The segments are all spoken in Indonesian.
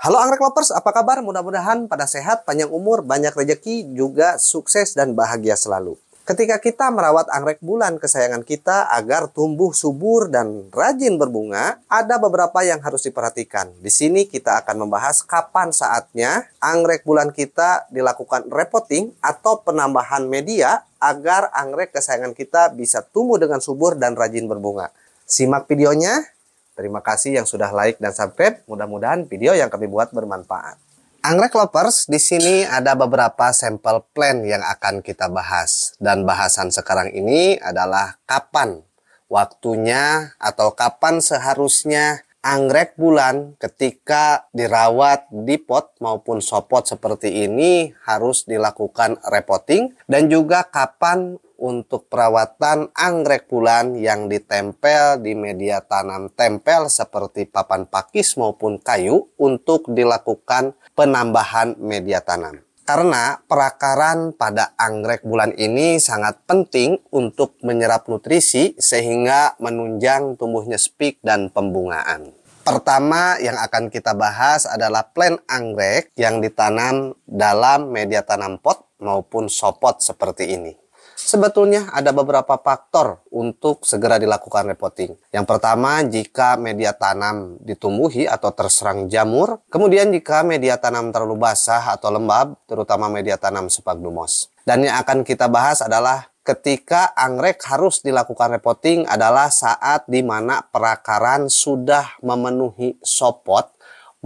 Halo anggrek lovers, apa kabar? Mudah-mudahan pada sehat, panjang umur, banyak rejeki, juga sukses dan bahagia selalu. Ketika kita merawat anggrek bulan kesayangan kita agar tumbuh subur dan rajin berbunga, ada beberapa yang harus diperhatikan. Di sini kita akan membahas kapan saatnya anggrek bulan kita dilakukan repotting atau penambahan media agar anggrek kesayangan kita bisa tumbuh dengan subur dan rajin berbunga. Simak videonya. Terima kasih yang sudah like dan subscribe. Mudah-mudahan video yang kami buat bermanfaat. Anggrek lovers, di sini ada beberapa sampel plant yang akan kita bahas. Dan bahasan sekarang ini adalah kapan waktunya atau kapan seharusnya anggrek bulan ketika dirawat di pot maupun sopot seperti ini harus dilakukan repotting. Dan juga kapan untuk perawatan anggrek bulan yang ditempel di media tanam tempel seperti papan pakis maupun kayu untuk dilakukan penambahan media tanam. Karena perakaran pada anggrek bulan ini sangat penting untuk menyerap nutrisi sehingga menunjang tumbuhnya spik dan pembungaan. Pertama yang akan kita bahas adalah plant anggrek yang ditanam dalam media tanam pot maupun sopot seperti ini. Sebetulnya ada beberapa faktor untuk segera dilakukan repotting. Yang pertama, jika media tanam ditumbuhi atau terserang jamur. Kemudian jika media tanam terlalu basah atau lembab, terutama media tanam sphagnum moss. Dan yang akan kita bahas adalah ketika anggrek harus dilakukan repotting adalah saat di mana perakaran sudah memenuhi sopot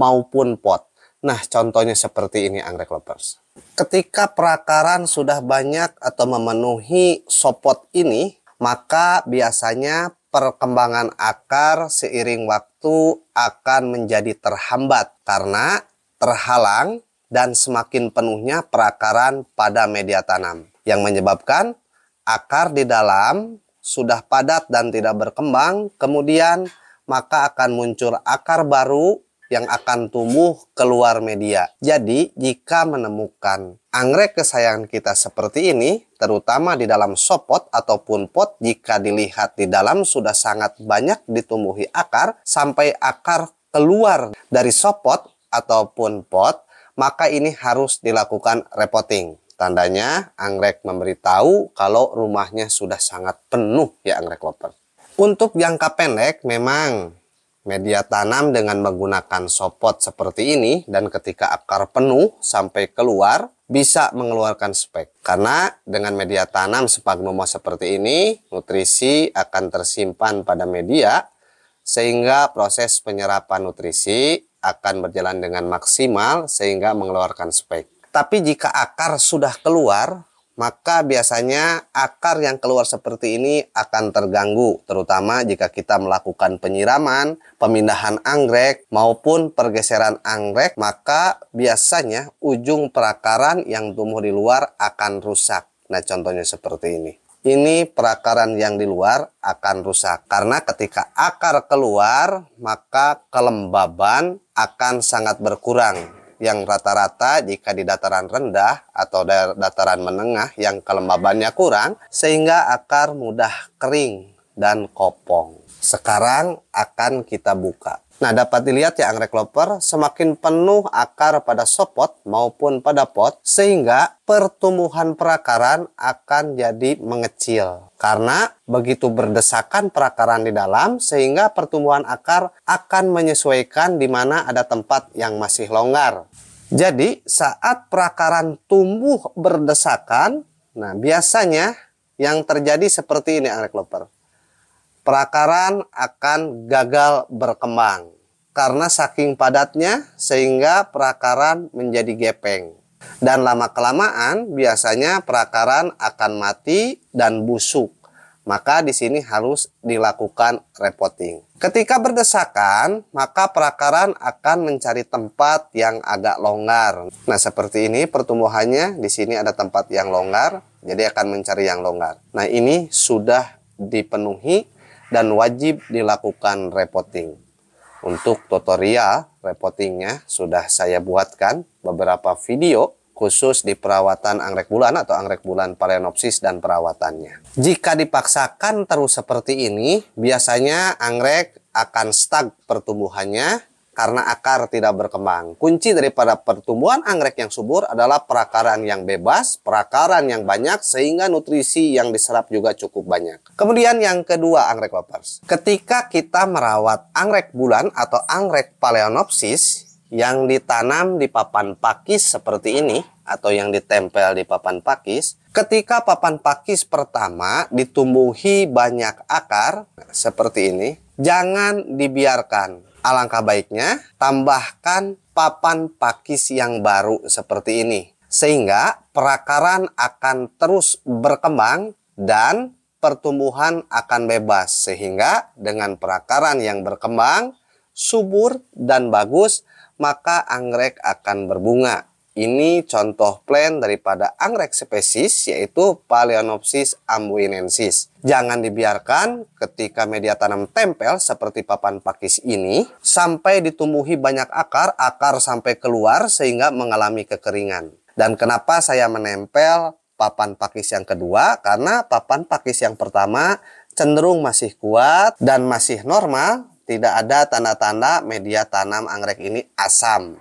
maupun pot. Nah, contohnya seperti ini anggrek lovers. Ketika perakaran sudah banyak atau memenuhi sopot ini, maka biasanya perkembangan akar seiring waktu akan menjadi terhambat karena terhalang dan semakin penuhnya perakaran pada media tanam yang menyebabkan akar di dalam sudah padat dan tidak berkembang, kemudian maka akan muncul akar baru yang akan tumbuh keluar media. Jadi, jika menemukan anggrek kesayangan kita seperti ini, terutama di dalam sopot ataupun pot, jika dilihat di dalam sudah sangat banyak ditumbuhi akar, sampai akar keluar dari sopot ataupun pot, maka ini harus dilakukan repotting. Tandanya, anggrek memberitahu kalau rumahnya sudah sangat penuh ya anggrek lover. Untuk jangka pendek, memang media tanam dengan menggunakan sopot seperti ini dan ketika akar penuh sampai keluar bisa mengeluarkan spek. Karena dengan media tanam sphagnum moss seperti ini, nutrisi akan tersimpan pada media sehingga proses penyerapan nutrisi akan berjalan dengan maksimal sehingga mengeluarkan spek. Tapi jika akar sudah keluar, maka biasanya akar yang keluar seperti ini akan terganggu, terutama jika kita melakukan penyiraman, pemindahan anggrek, maupun pergeseran anggrek, maka biasanya ujung perakaran yang tumbuh di luar akan rusak. Nah, contohnya seperti ini. Ini perakaran yang di luar akan rusak, karena ketika akar keluar, maka kelembaban akan sangat berkurang. Yang rata-rata jika di dataran rendah atau dataran menengah yang kelembabannya kurang sehingga akar mudah kering dan kopong. Sekarang akan kita buka. Nah, dapat dilihat ya anggrek lover, semakin penuh akar pada sopot maupun pada pot sehingga pertumbuhan perakaran akan jadi mengecil. Karena begitu berdesakan perakaran di dalam sehingga pertumbuhan akar akan menyesuaikan di mana ada tempat yang masih longgar. Jadi saat perakaran tumbuh berdesakan, nah biasanya yang terjadi seperti ini anggrek lover. Perakaran akan gagal berkembang karena saking padatnya sehingga perakaran menjadi gepeng. Dan lama-kelamaan biasanya perakaran akan mati dan busuk. Maka di sini harus dilakukan repotting. Ketika berdesakan, maka perakaran akan mencari tempat yang agak longgar. Nah, seperti ini pertumbuhannya, di sini ada tempat yang longgar, jadi akan mencari yang longgar. Nah, ini sudah dipenuhi dan wajib dilakukan repotting. Untuk tutorial repottingnya sudah saya buatkan beberapa video khusus di perawatan anggrek bulan atau anggrek bulan phalaenopsis dan perawatannya. Jika dipaksakan terus seperti ini, biasanya anggrek akan stuck pertumbuhannya karena akar tidak berkembang. Kunci daripada pertumbuhan anggrek yang subur adalah perakaran yang bebas, perakaran yang banyak, sehingga nutrisi yang diserap juga cukup banyak. Kemudian yang kedua, anggrek lovers. Ketika kita merawat anggrek bulan atau anggrek Phalaenopsis yang ditanam di papan pakis seperti ini, atau yang ditempel di papan pakis, ketika papan pakis pertama ditumbuhi banyak akar seperti ini, jangan dibiarkan. Alangkah baiknya tambahkan papan pakis yang baru seperti ini, sehingga perakaran akan terus berkembang dan pertumbuhan akan bebas, sehingga dengan perakaran yang berkembang, subur dan bagus, maka anggrek akan berbunga. Ini contoh plant daripada anggrek spesies, yaitu Phalaenopsis ambuinensis. Jangan dibiarkan ketika media tanam tempel seperti papan pakis ini sampai ditumbuhi banyak akar, akar sampai keluar sehingga mengalami kekeringan. Dan kenapa saya menempel papan pakis yang kedua? Karena papan pakis yang pertama cenderung masih kuat dan masih normal, tidak ada tanda-tanda media tanam anggrek ini asam.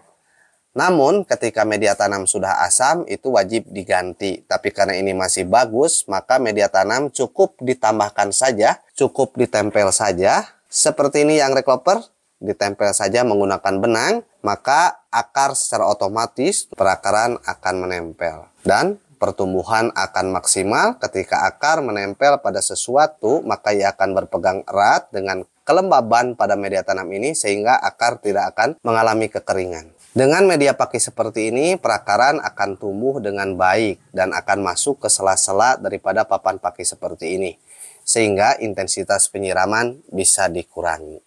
Namun ketika media tanam sudah asam itu wajib diganti. Tapi karena ini masih bagus, maka media tanam cukup ditambahkan saja, cukup ditempel saja. Seperti ini anggrek lover, ditempel saja menggunakan benang, maka akar secara otomatis perakaran akan menempel. Dan pertumbuhan akan maksimal. Ketika akar menempel pada sesuatu, maka ia akan berpegang erat dengan kelembaban pada media tanam ini sehingga akar tidak akan mengalami kekeringan. Dengan media pakis seperti ini, perakaran akan tumbuh dengan baik dan akan masuk ke sela-sela daripada papan pakis seperti ini, sehingga intensitas penyiraman bisa dikurangi.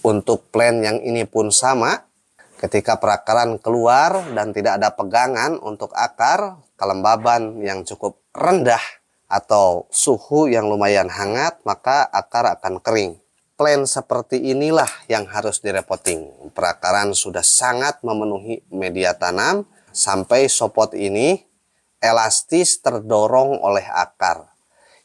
Untuk plant yang ini pun sama, ketika perakaran keluar dan tidak ada pegangan untuk akar, kelembaban yang cukup rendah atau suhu yang lumayan hangat, maka akar akan kering. Plant seperti inilah yang harus direpotting. Perakaran sudah sangat memenuhi media tanam sampai sopot ini elastis terdorong oleh akar.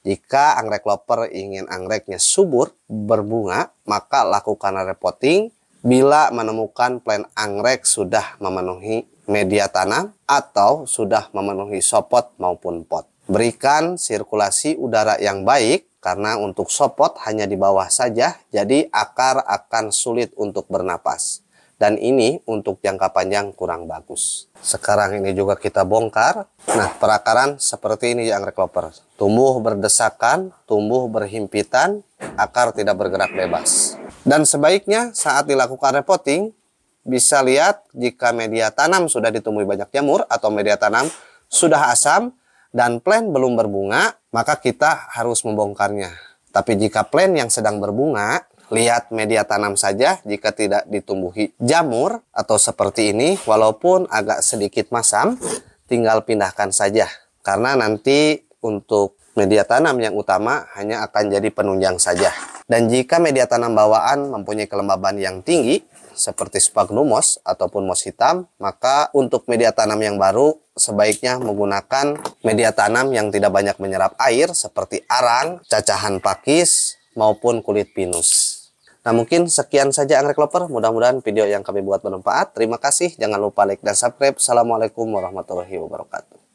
Jika anggrek lover ingin anggreknya subur, berbunga, maka lakukan repotting bila menemukan plant anggrek sudah memenuhi media tanam atau sudah memenuhi sopot maupun pot. Berikan sirkulasi udara yang baik, karena untuk sopot hanya di bawah saja, jadi akar akan sulit untuk bernapas. Dan ini untuk jangka panjang kurang bagus. Sekarang ini juga kita bongkar. Nah, perakaran seperti ini ya anggrek lover. Tumbuh berdesakan, tumbuh berhimpitan, akar tidak bergerak bebas. Dan sebaiknya saat dilakukan repotting, bisa lihat jika media tanam sudah ditumbuhi banyak jamur atau media tanam sudah asam, dan plant belum berbunga, maka kita harus membongkarnya. Tapi jika plant yang sedang berbunga, lihat media tanam saja jika tidak ditumbuhi jamur atau seperti ini, walaupun agak sedikit masam, tinggal pindahkan saja. Karena nanti untuk media tanam yang utama hanya akan jadi penunjang saja. Dan jika media tanam bawaan mempunyai kelembaban yang tinggi, seperti sphagnum moss ataupun moss hitam, maka untuk media tanam yang baru sebaiknya menggunakan media tanam yang tidak banyak menyerap air seperti arang, cacahan pakis, maupun kulit pinus. Nah, mungkin sekian saja anggrek lover. Mudah-mudahan video yang kami buat bermanfaat. Terima kasih. Jangan lupa like dan subscribe. Assalamualaikum warahmatullahi wabarakatuh.